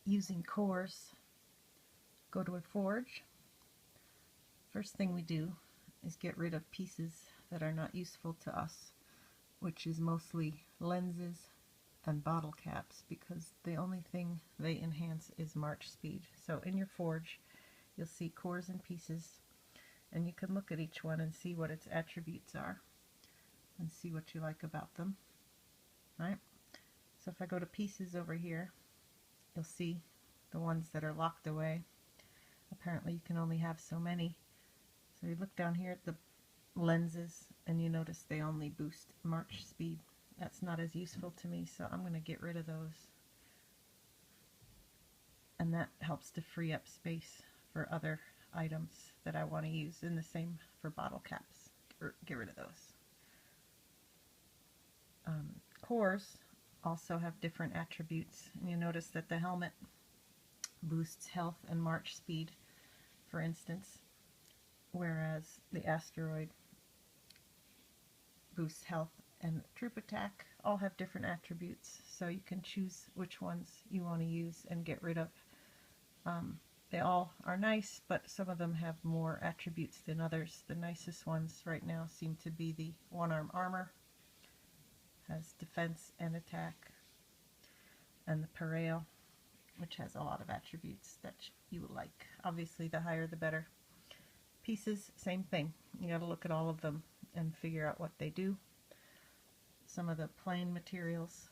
using cores, go to a forge. First thing we do is get rid of pieces that are not useful to us, which is mostly lenses and bottle caps, because the only thing they enhance is march speed. So in your forge you'll see cores and pieces, and you can look at each one and see what its attributes are and see what you like about them. Right? So if I go to pieces over here, you'll see the ones that are locked away. Apparently you can only have so many. So you look down here at the lenses and you notice they only boost march speed. That's not as useful to me, so I'm going to get rid of those. And that helps to free up space for other items that I want to use, and the same for bottle caps. Get rid of those. Cores also have different attributes, and you notice that the helmet boosts health and march speed, for instance, whereas the asteroid boosts health and troop attack. All have different attributes, so you can choose which ones you want to use and get rid of. They all are nice, but some of them have more attributes than others. The nicest ones right now seem to be the one-arm armor, has defense and attack, and the Pareo, which has a lot of attributes that you would like. Obviously the higher the better. Pieces, same thing. You got to look at all of them and figure out what they do. Some of the plain materials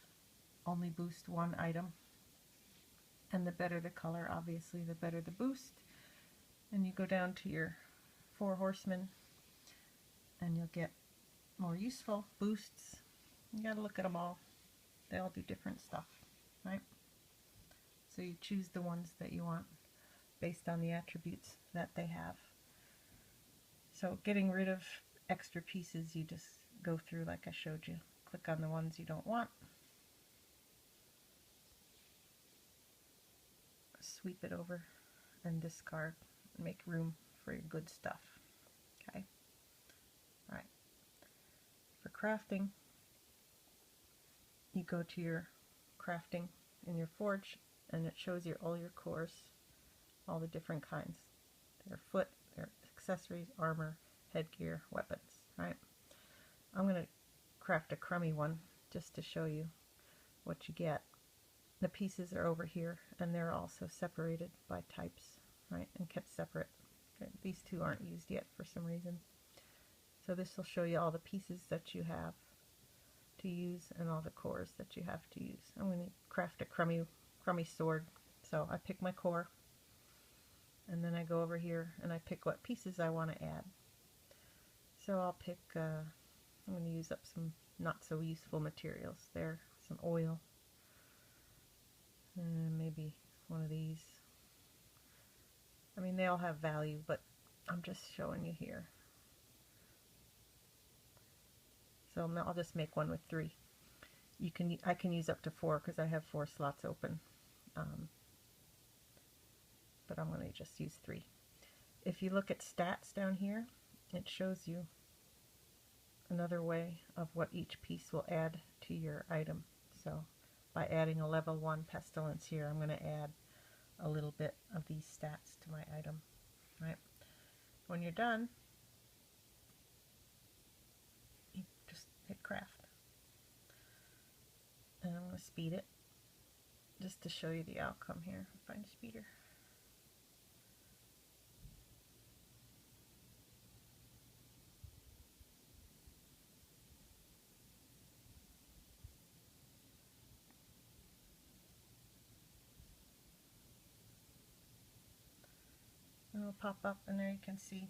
only boost one item, and the better the color, obviously the better the boost. And you go down to your 4 horsemen and you'll get more useful boosts. You got to look at them all. They all do different stuff, right? So you choose the ones that you want based on the attributes that they have. So getting rid of extra pieces, you just go through like I showed you. Click on the ones you don't want, sweep it over, and discard and make room for your good stuff. Okay? Alright. For crafting, you go to your crafting in your forge, and it shows you all your cores, all the different kinds. Their foot, their accessories, armor, headgear, weapons. Right? I'm going to craft a crummy one just to show you what you get. The pieces are over here, and they're also separated by types, right, and kept separate. Okay, these two aren't used yet for some reason. So this will show you all the pieces that you have to use and all the cores that you have to use. I'm going to craft a crummy sword. So I pick my core, and then I go over here and I pick what pieces I want to add. So I'll pick, I'm going to use up some not so useful materials there, some oil, and maybe one of these. I mean, they all have value, but I'm just showing you here. So I'll just make one with 3. I can use up to 4 because I have 4 slots open, but I'm going to just use 3. If you look at stats down here, it shows you another way of what each piece will add to your item. So by adding a level 1 pestilence here, I'm going to add a little bit of these stats to my item. Right? When you're done, you just hit craft. And I'm going to speed it just to show you the outcome here. Find a speeder. It'll pop up, and there you can see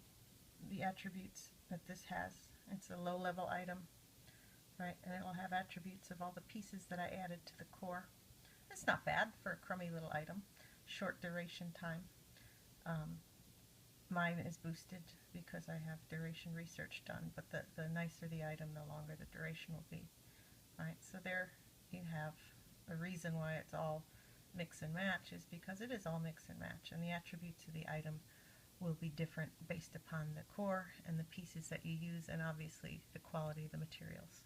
the attributes that this has. It's a low level item, right? And it will have attributes of all the pieces that I added to the core. It's not bad for a crummy little item. Short duration time. Mine is boosted because I have duration research done, but the nicer the item, the longer the duration will be. Right? So there you have a reason why it's all mix and match, is because it is all mix and match, and the attributes of the item will be different based upon the core and the pieces that you use, and obviously the quality of the materials.